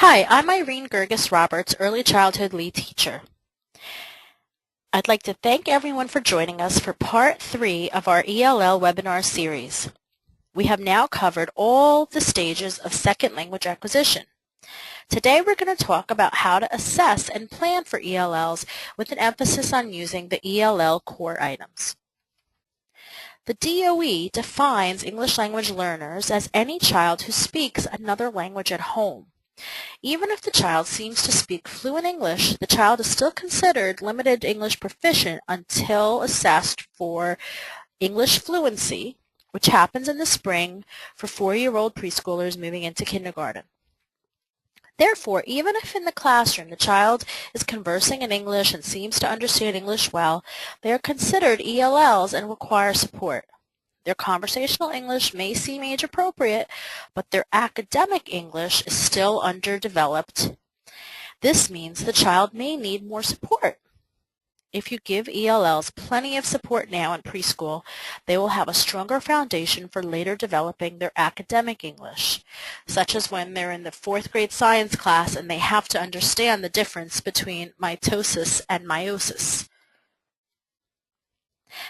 Hi, I'm Irene Gerges-Roberts, Early Childhood Lead Teacher. I'd like to thank everyone for joining us for Part 3 of our ELL webinar series. We have now covered all the stages of second language acquisition. Today we're going to talk about how to assess and plan for ELLs with an emphasis on using the ELL core items. The DOE defines English language learners as any child who speaks another language at home. Even if the child seems to speak fluent English, the child is still considered limited English proficient until assessed for English fluency, which happens in the spring for 4-year-old preschoolers moving into kindergarten. Therefore, even if in the classroom the child is conversing in English and seems to understand English well, they are considered ELLs and require support. Their conversational English may seem age-appropriate, but their academic English is still underdeveloped. This means the child may need more support. If you give ELLs plenty of support now in preschool, they will have a stronger foundation for later developing their academic English, such as when they're in the 4th grade science class and they have to understand the difference between mitosis and meiosis.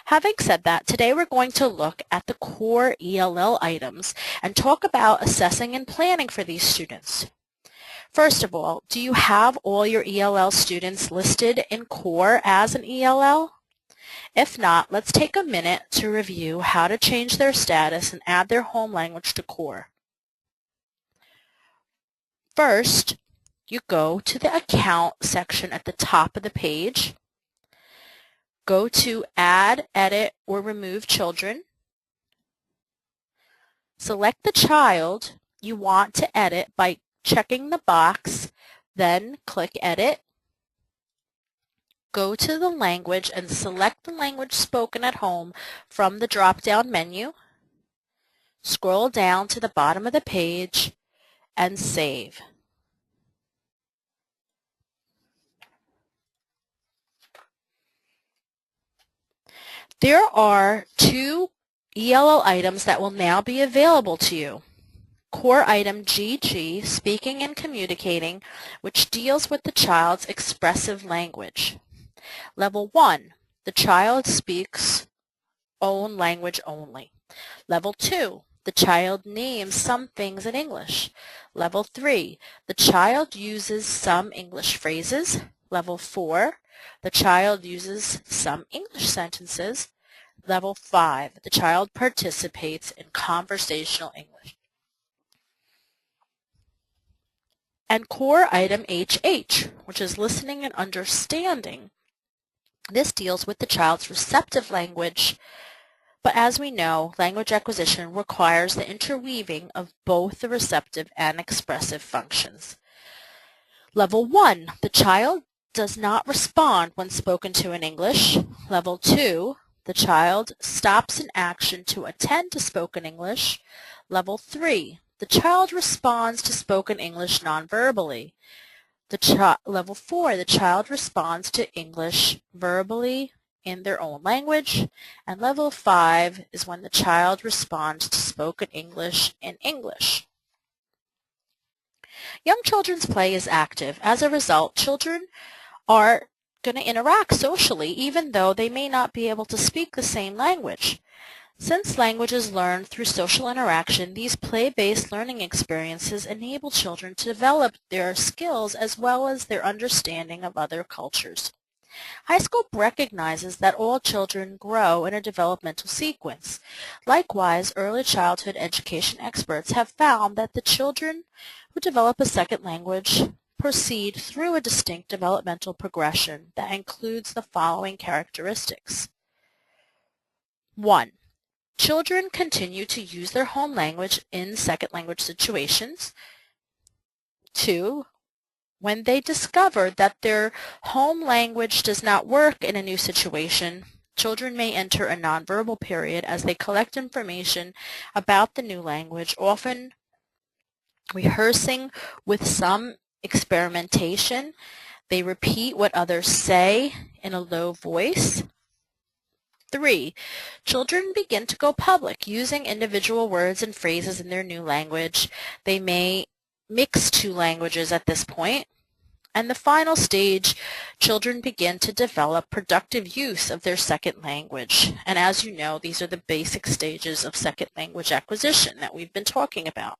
Having said that, today we're going to look at the core ELL items and talk about assessing and planning for these students. First of all, do you have all your ELL students listed in core as an ELL? If not, let's take a minute to review how to change their status and add their home language to core. First, you go to the Account section at the top of the page. Go to Add, Edit, or Remove Children. Select the child you want to edit by checking the box, then click Edit. Go to the language and select the language spoken at home from the drop-down menu. Scroll down to the bottom of the page and save. There are 2 ELL items that will now be available to you. Core item GG, Speaking and Communicating, which deals with the child's expressive language. Level 1, the child speaks own language only. Level 2, the child names some things in English. Level 3, the child uses some English phrases. Level 4, the child uses some English sentences. Level 5, the child participates in conversational English. And core item HH, which is listening and understanding. This deals with the child's receptive language, but as we know, language acquisition requires the interweaving of both the receptive and expressive functions. Level 1, the child does not respond when spoken to in English. Level 2, the child stops an action to attend to spoken English. Level 3, the child responds to spoken English non-verbally. Level 4, the child responds to English verbally in their own language. And level 5 is when the child responds to spoken English in English. Young children's play is active. As a result, children are going to interact socially even though they may not be able to speak the same language. Since language is learned through social interaction, these play-based learning experiences enable children to develop their skills as well as their understanding of other cultures. High School recognizes that all children grow in a developmental sequence. Likewise, early childhood education experts have found that the children who develop a second language proceed through a distinct developmental progression that includes the following characteristics. 1. Children continue to use their home language in second language situations. 2. When they discover that their home language does not work in a new situation, children may enter a nonverbal period as they collect information about the new language, often rehearsing with some experimentation. They repeat what others say in a low voice. 3. Children begin to go public using individual words and phrases in their new language. They may mix two languages at this point. And the final stage, children begin to develop productive use of their second language. And as you know, these are the basic stages of second language acquisition that we've been talking about.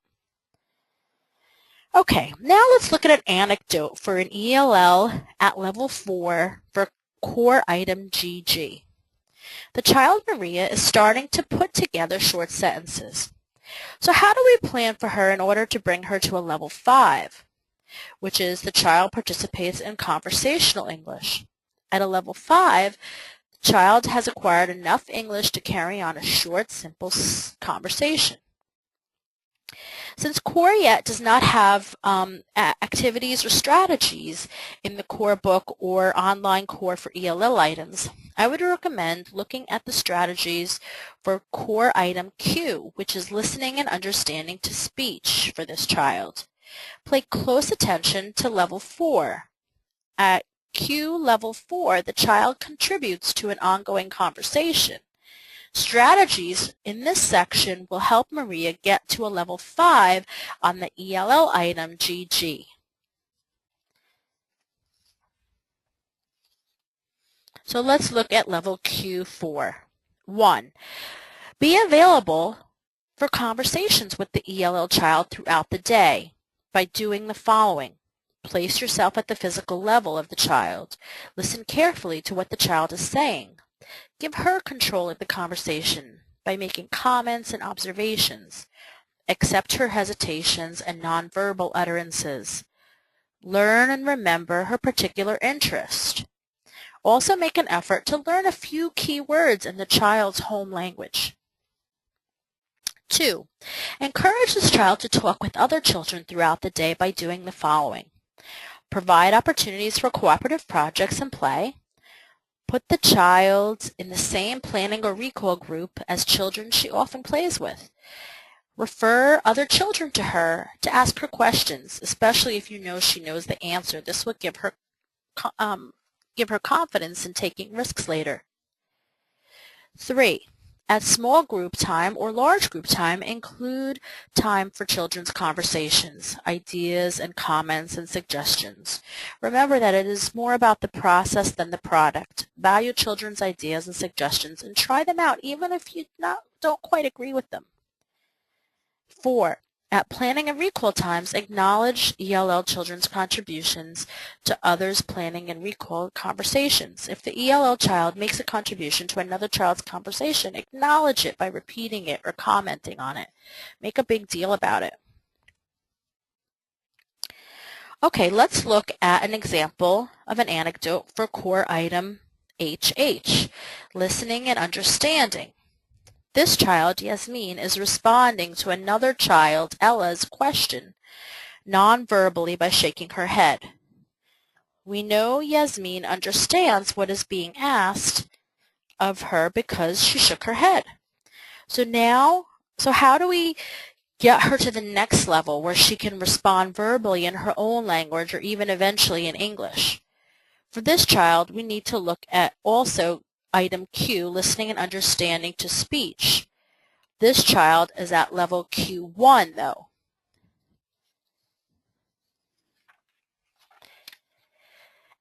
Okay, now let's look at an anecdote for an ELL at level 4 for core item GG. The child Maria is starting to put together short sentences. So how do we plan for her in order to bring her to a level 5? Which is the child participates in conversational English. At a level 5, the child has acquired enough English to carry on a short, simple conversation. Since Core Yet does not have activities or strategies in the core book or online core for ELL items, I would recommend looking at the strategies for core item Q, which is listening and understanding to speech for this child. Pay close attention to level 4. At Q level 4, the child contributes to an ongoing conversation. Strategies in this section will help Maria get to a level 5 on the ELL item GG. So let's look at level Q4. 1. Be available for conversations with the ELL child throughout the day by doing the following. Place yourself at the physical level of the child. Listen carefully to what the child is saying. Give her control of the conversation by making comments and observations. Accept her hesitations and nonverbal utterances. Learn and remember her particular interest. Also make an effort to learn a few key words in the child's home language. 2. Encourage this child to talk with other children throughout the day by doing the following. Provide opportunities for cooperative projects and play. Put the child in the same planning or recall group as children she often plays with. Refer other children to her to ask her questions, especially if you know she knows the answer. This will give her confidence in taking risks later. 3. At small group time or large group time, include time for children's conversations, ideas and comments and suggestions. Remember that it is more about the process than the product. Value children's ideas and suggestions and try them out even if you don't quite agree with them. 4. At planning and recall times, acknowledge ELL children's contributions to others' planning and recall conversations. If the ELL child makes a contribution to another child's conversation, acknowledge it by repeating it or commenting on it. Make a big deal about it. Okay, let's look at an example of an anecdote for core item HH, listening and understanding. This child, Yasmin, is responding to another child, Ella's question, non-verbally by shaking her head. We know Yasmin understands what is being asked of her because she shook her head. So how do we get her to the next level where she can respond verbally in her own language or even eventually in English? For this child, we need to look at also item Q, listening and understanding to speech. This child is at level Q1 though.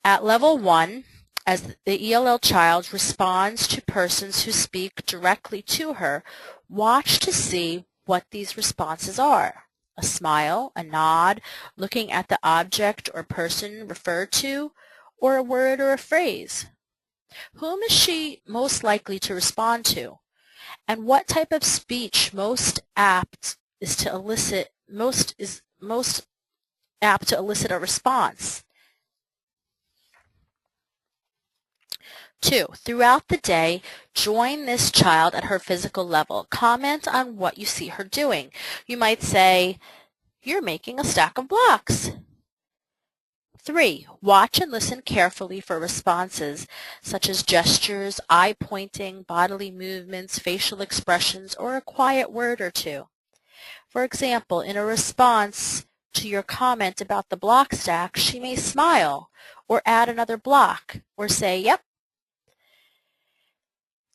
At level 1, as the ELL child responds to persons who speak directly to her, watch to see what these responses are. A smile, a nod, looking at the object or person referred to, or a word or a phrase. Whom is she most likely to respond to? And what type of speech most apt to elicit a response? 2. Throughout the day, join this child at her physical level. Comment on what you see her doing. You might say, "You're making a stack of blocks." 3. Watch and listen carefully for responses such as gestures, eye pointing, bodily movements, facial expressions, or a quiet word or two. For example, in a response to your comment about the block stack, she may smile or add another block or say, "Yep."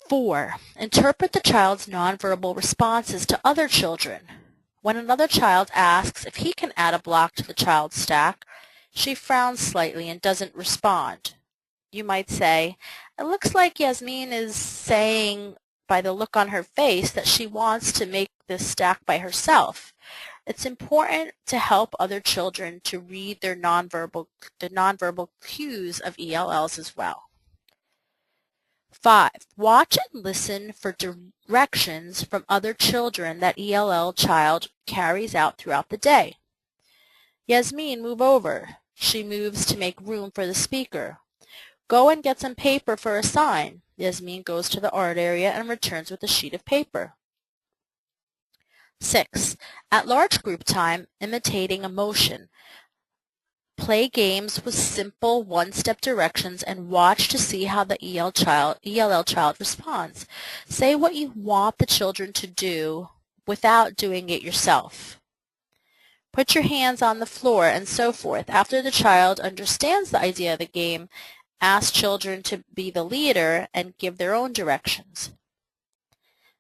4. Interpret the child's nonverbal responses to other children. When another child asks if he can add a block to the child's stack, she frowns slightly and doesn't respond. You might say, "It looks like Yasmin is saying by the look on her face that she wants to make this stack by herself." It's important to help other children to read the nonverbal cues of ELLs as well. 5. Watch and listen for directions from other children that ELL child carries out throughout the day. Yasmin, move over. She moves to make room for the speaker. Go and get some paper for a sign. Yasmin goes to the art area and returns with a sheet of paper. 6. At large group time, imitating emotion. Play games with simple one-step directions and watch to see how the ELL child responds. Say what you want the children to do without doing it yourself. Put your hands on the floor and so forth. After the child understands the idea of the game, ask children to be the leader and give their own directions.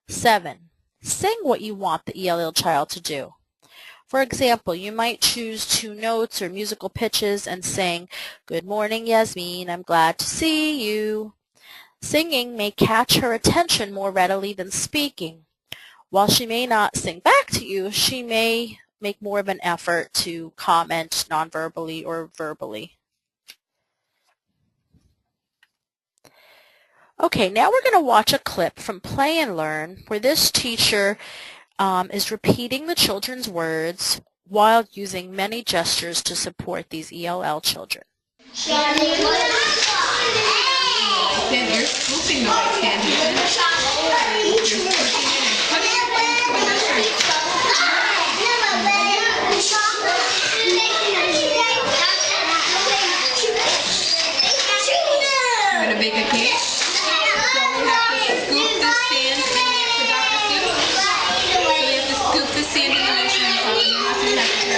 7. Sing what you want the ELL child to do. For example, you might choose 2 notes or musical pitches and sing, "Good morning, Yasmin, I'm glad to see you." Singing may catch her attention more readily than speaking. While she may not sing back to you, she may make more of an effort to comment nonverbally or verbally. Okay, now we're going to watch a clip from Play and Learn where this teacher is repeating the children's words while using many gestures to support these ELL children. You're scooping the white candy. You're scooping it and putting it into the nursery. You're going to bake a cake? So we have to scoop the sand in the Dr. Seuss. So we have to scoop the sand in the nursery cup and then after we have to grab it.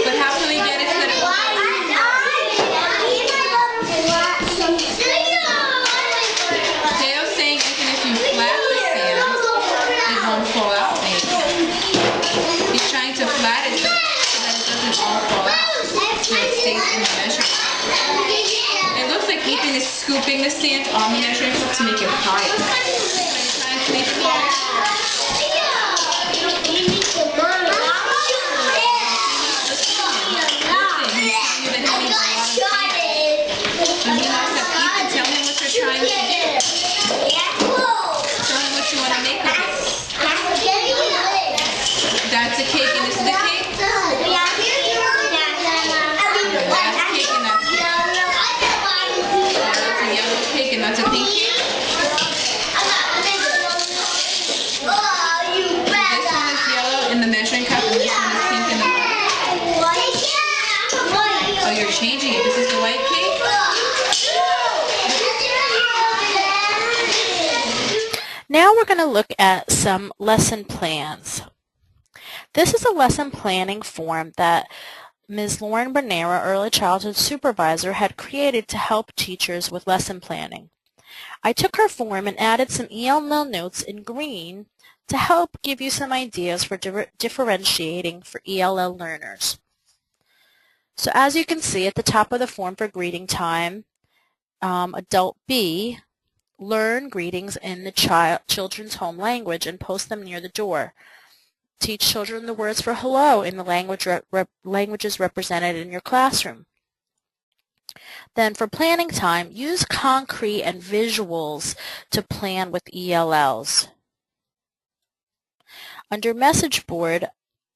But how can we get it so that it won't fall? Theo's saying even if you flat the sand, it won't fall out maybe. He's trying to flat it so that it doesn't all fall out. So it stays in the measuring cup. It looks like Ethan is scooping the sand on the measuring cup to make it higher. So he's trying to make it higher. That's a cake and this is a cake? That's a cake and that's a cake. That's a yellow cake and that's a pink cake. This one is yellow in the measuring cup and this one is pink in the white. Oh, you're changing it. This is the white cake? Now we're going to look at some lesson plans. This is a lesson planning form that Ms. Lauren Bernera, Early Childhood Supervisor, had created to help teachers with lesson planning. I took her form and added some ELL notes in green to help give you some ideas for differentiating for ELL learners. So as you can see at the top of the form for greeting time, Adult B, learn greetings in the children's home language and post them near the door. Teach children the words for hello in the languages represented in your classroom. Then for planning time, use concrete and visuals to plan with ELLs. Under message board,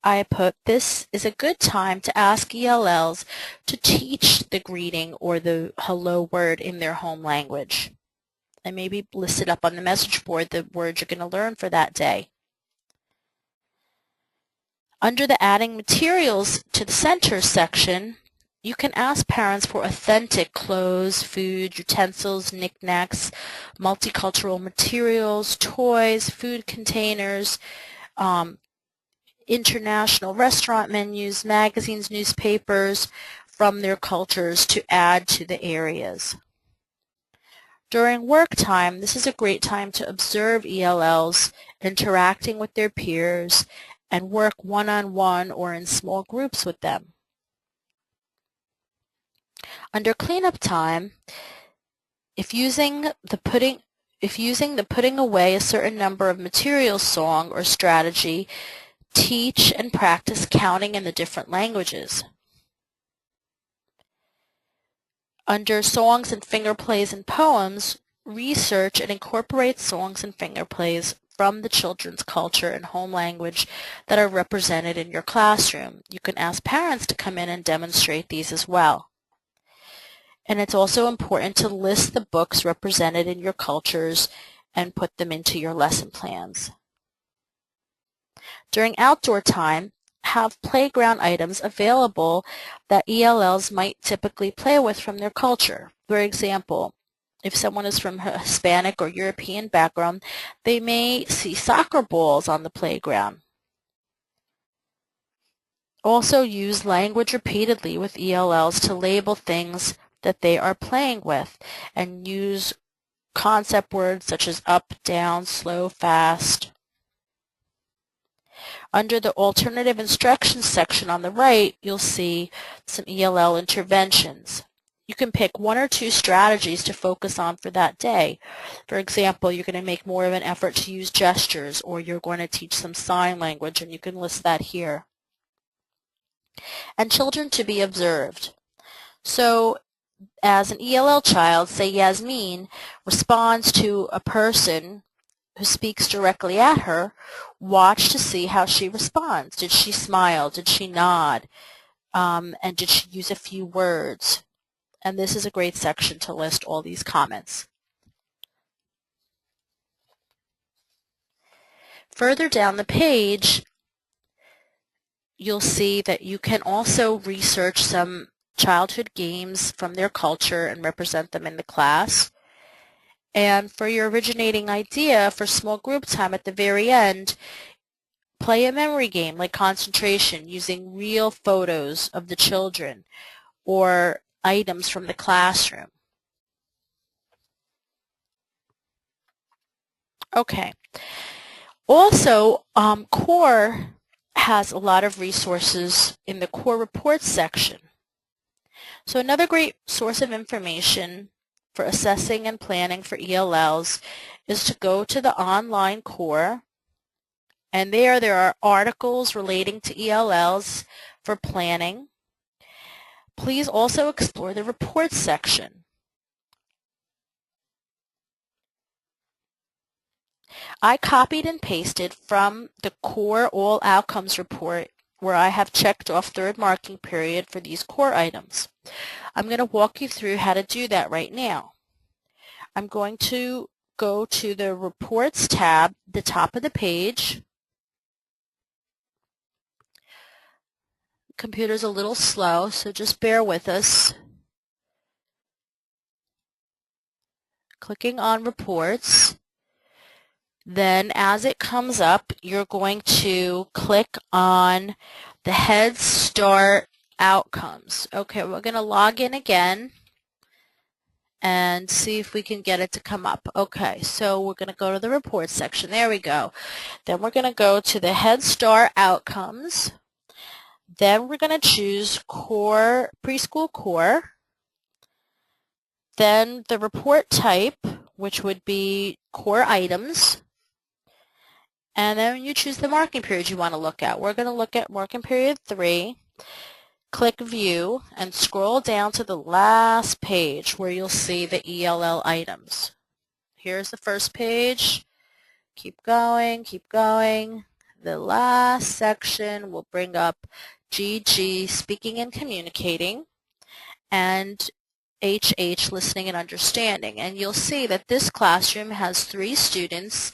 I put this is a good time to ask ELLs to teach the greeting or the hello word in their home language. And maybe listed up on the message board the words you're going to learn for that day. Under the Adding Materials to the Center section, You can ask parents for authentic clothes, food, utensils, knickknacks, multicultural materials, toys, food containers, international restaurant menus, magazines, newspapers from their cultures to add to the areas. During work time, this is a great time to observe ELLs interacting with their peers and work one-on-one or in small groups with them. Under cleanup time, if using the putting away a certain number of materials song or strategy, teach and practice counting in the different languages. Under songs and finger plays and poems, research and incorporate songs and finger plays from the children's culture and home language that are represented in your classroom. You can ask parents to come in and demonstrate these as well. And it's also important to list the books represented in your cultures and put them into your lesson plans. During outdoor time, have playground items available that ELLs might typically play with from their culture. For example, if someone is from a Hispanic or European background, they may see soccer balls on the playground. Also use language repeatedly with ELLs to label things that they are playing with, and use concept words such as up, down, slow, fast. Under the alternative instructions section on the right, you'll see some ELL interventions. You can pick one or two strategies to focus on for that day. For example, you're going to make more of an effort to use gestures, or you're going to teach some sign language, and you can list that here. And children to be observed. So as an ELL child, say Yasmin responds to a person who speaks directly at her, watch to see how she responds. Did she smile? Did she nod? And did she use a few words? And this is a great section to list all these comments. Further down the page, you'll see that you can also research some childhood games from their culture and represent them in the class. And for your originating idea for small group time at the very end, play a memory game like concentration using real photos of the children or items from the classroom. Okay. Also, CORE has a lot of resources in the CORE reports section. So another great source of information for assessing and planning for ELLs is to go to the online CORE, and there are articles relating to ELLs for planning. Please also explore the reports section. I copied and pasted from the CORE All Outcomes report where I have checked off third marking period for these CORE items. I'm going to walk you through how to do that right now. I'm going to go to the Reports tab, the top of the page. Computer's a little slow, so just bear with us. Clicking on Reports. Then as it comes up, you're going to click on the Head Start Outcomes. Okay, we're going to log in again and see if we can get it to come up. Okay, so we're going to go to the Reports section. There we go. Then we're going to go to the Head Start Outcomes. Then we're going to choose CORE, Preschool CORE. Then the report type, which would be CORE items. And then you choose the marking period you want to look at. We're going to look at marking period 3. Click View and scroll down to the last page where you'll see the ELL items. Here's the first page. Keep going, keep going. The last section will bring up GG, Speaking and Communicating, and HH, Listening and Understanding. And you'll see that this classroom has 3 students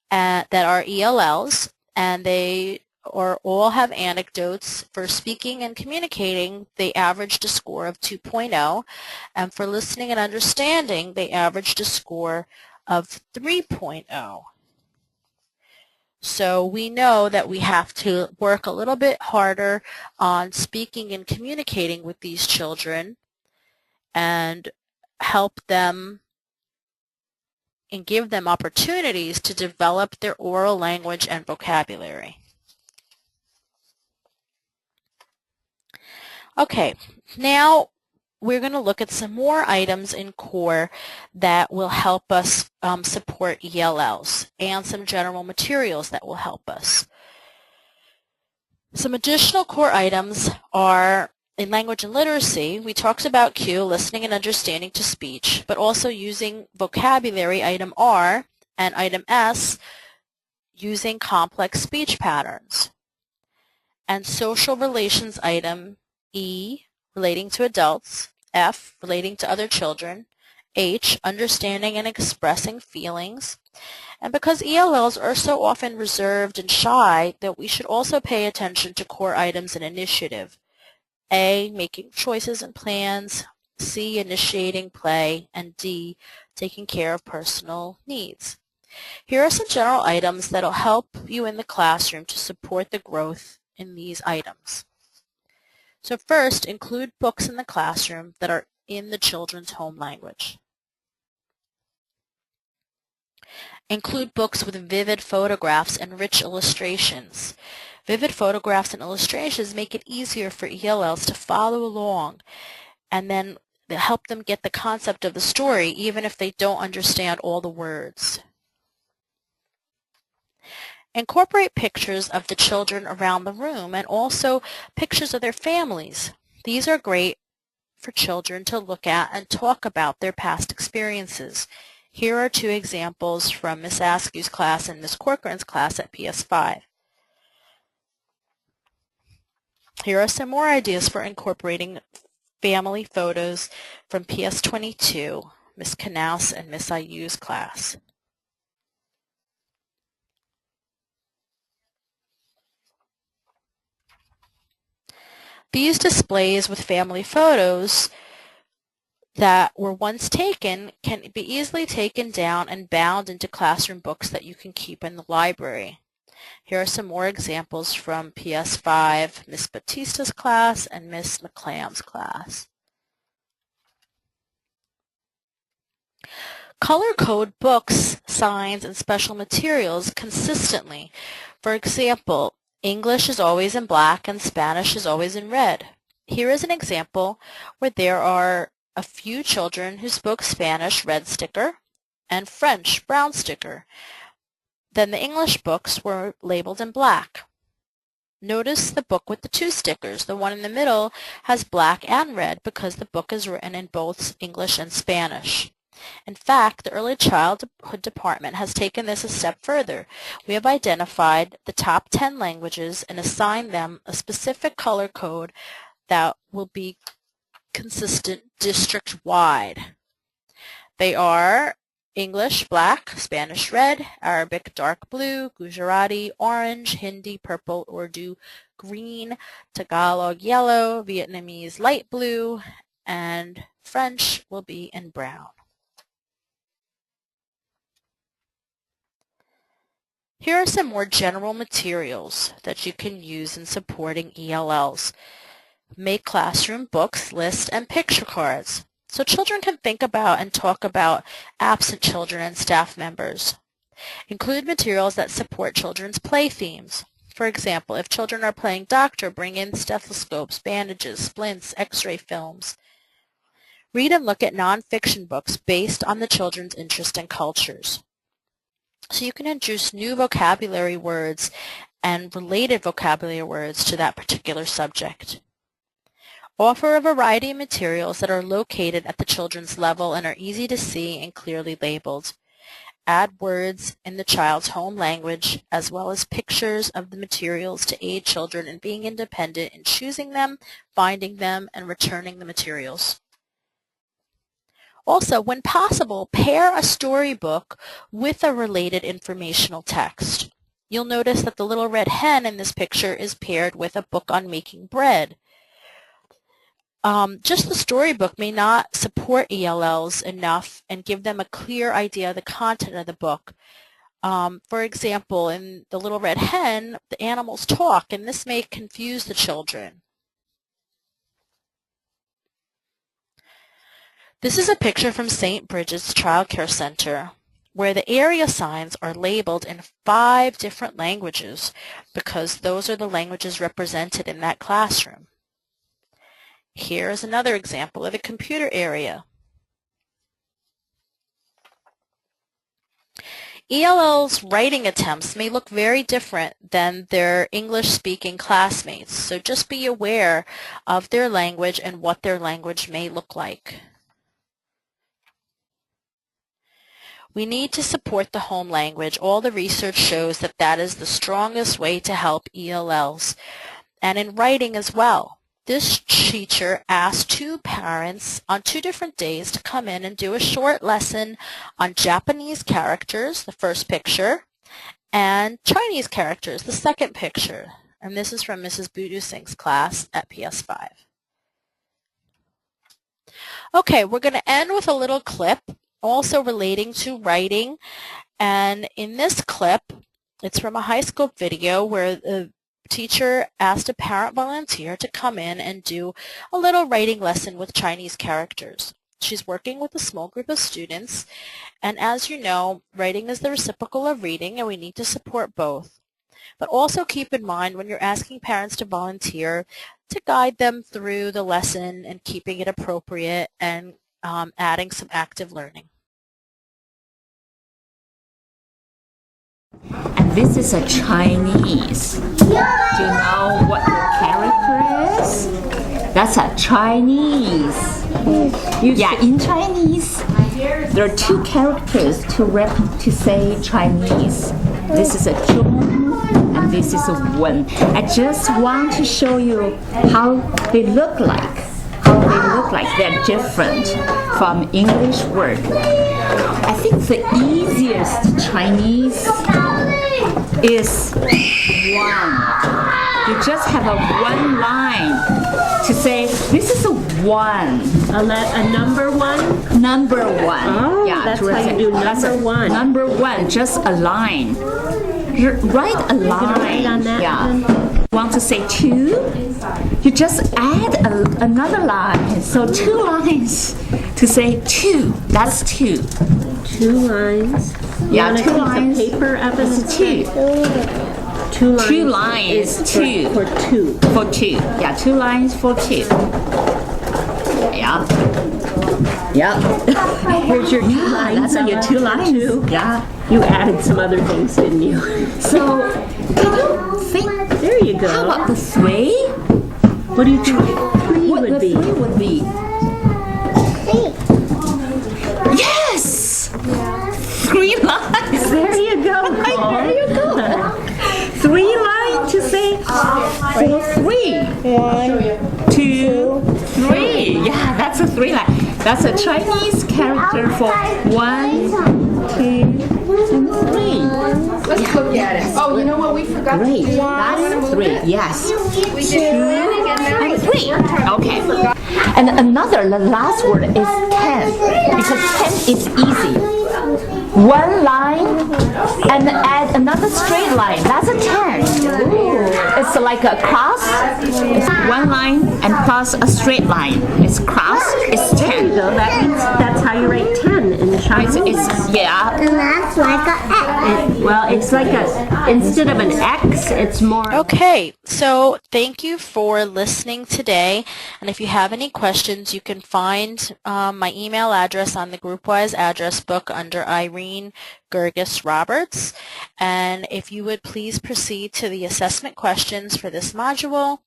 that are ELLs, and they or all have anecdotes. For speaking and communicating, they averaged a score of 2.0, and for listening and understanding, they averaged a score of 3.0. So we know that we have to work a little bit harder on speaking and communicating with these children and help them and give them opportunities to develop their oral language and vocabulary. Okay, now we're going to look at some more items in core that will help us support ELLs and some general materials that will help us. Some additional core items are in language and literacy. We talked about Q, listening and understanding to speech, but also using vocabulary, item R, and item S, using complex speech patterns. And social relations, item E, relating to adults, F, relating to other children, H, understanding and expressing feelings. And because ELLs are so often reserved and shy, that we should also pay attention to core items in initiative. A, making choices and plans, C, initiating play, and D, taking care of personal needs. Here are some general items that will help you in the classroom to support the growth in these items. So first, include books in the classroom that are in the children's home language. Include books with vivid photographs and rich illustrations. Vivid photographs and illustrations make it easier for ELLs to follow along, and then help them get the concept of the story even if they don't understand all the words. Incorporate pictures of the children around the room and also pictures of their families. These are great for children to look at and talk about their past experiences. Here are two examples from Ms. Askew's class and Ms. Corcoran's class at PS5. Here are some more ideas for incorporating family photos from PS22, Ms. Knaus and Ms. Ayu's class. These displays with family photos that were once taken can be easily taken down and bound into classroom books that you can keep in the library. Here are some more examples from PS5, Ms. Batista's class and Ms. McClam's class. Color code books, signs, and special materials consistently. For example, English is always in black and Spanish is always in red. Here is an example where there are a few children who spoke Spanish, red sticker, and French, brown sticker. Then the English books were labeled in black. Notice the book with the two stickers. The one in the middle has black and red because the book is written in both English and Spanish. In fact, the Early Childhood Department has taken this a step further. We have identified the top 10 languages and assigned them a specific color code that will be consistent district-wide. They are English black, Spanish red, Arabic dark blue, Gujarati orange, Hindi purple, Urdu green, Tagalog yellow, Vietnamese light blue, and French will be in brown. Here are some more general materials that you can use in supporting ELLs. Make classroom books, lists, and picture cards so children can think about and talk about absent children and staff members. Include materials that support children's play themes. For example, if children are playing doctor, bring in stethoscopes, bandages, splints, x-ray films. Read and look at nonfiction books based on the children's interest and cultures. So you can introduce new vocabulary words and related vocabulary words to that particular subject. Offer a variety of materials that are located at the children's level and are easy to see and clearly labeled. Add words in the child's home language as well as pictures of the materials to aid children in being independent in choosing them, finding them, and returning the materials. Also, when possible, pair a storybook with a related informational text. You'll notice that the little red hen in this picture is paired with a book on making bread. Just the storybook may not support ELLs enough and give them a clear idea of the content of the book. For example, in The Little Red Hen, the animals talk, and this may confuse the children. This is a picture from St. Bridget's Child Care Center, where the area signs are labeled in 5 different languages because those are the languages represented in that classroom. Here is another example of the computer area. ELL's writing attempts may look very different than their English-speaking classmates, so just be aware of their language and what their language may look like. We need to support the home language. All the research shows that that is the strongest way to help ELLs, and in writing as well. This teacher asked 2 parents on 2 different days to come in and do a short lesson on Japanese characters, the first picture, and Chinese characters, the second picture. And this is from Mrs. Budu Singh's class at PS5. Okay, we're going to end with a little clip also relating to writing. And in this clip, it's from a high school video where the teacher asked a parent volunteer to come in and do a little writing lesson with Chinese characters. She's working with a small group of students, and as you know, writing is the reciprocal of reading, and we need to support both. But also keep in mind when you're asking parents to volunteer to guide them through the lesson and keeping it appropriate and adding some active learning. And this is a Chinese. Do you know what the character is? That's a Chinese. Yeah, in Chinese, there are 2 characters to say Chinese. This is a zhong and this is a wen. I just want to show you how they look like. They're different from English word. I think the easiest Chinese is one. You just have a 1 line to say, this is a 1. A number 1? Number 1. Oh, yeah, that's how you do number 1. Number 1, just a line. Write a line. On that yeah. Want to say 2? You just add another line. So 2 lines to say 2. That's 2. 2 lines. Yeah, 2 lines. Paper up is 2. 2 lines is 2. For 2. For 2. Yeah, 2 lines for 2. Yeah. Yeah. Here's your 2 lines. That's your 2 lines. 2. Yeah. You added some other things, didn't you? So, can you think? There you go. How about the 3? What do you think 3 What would the be? 3 would be? Yes! 3 lines. There you go. There you go. 3 lines to say for 3. 1, 2, 3. Yeah, that's a 3 line. That's a Chinese character for 1, 2, and 3. Let's look at it. Oh, you know what? We forgot Great. to do. That's 3. Yes. We did planning and now And 3. Okay. And another, the last word is 10, because 10 is easy. 1 line and add another straight line. That's a 10. It's like a cross. It's 1 line and plus a straight line. It's cross. It's 10. So that means that's how you write 10 in Chinese. It's yeah. And that's like a X. Well, it's like instead of an X, it's more. Okay, so thank you for listening today, and if you have any questions, you can find my email address on the GroupWise address book under Irene Gerges Roberts, and if you would please proceed to the assessment questions for this module.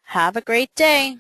Have a great day.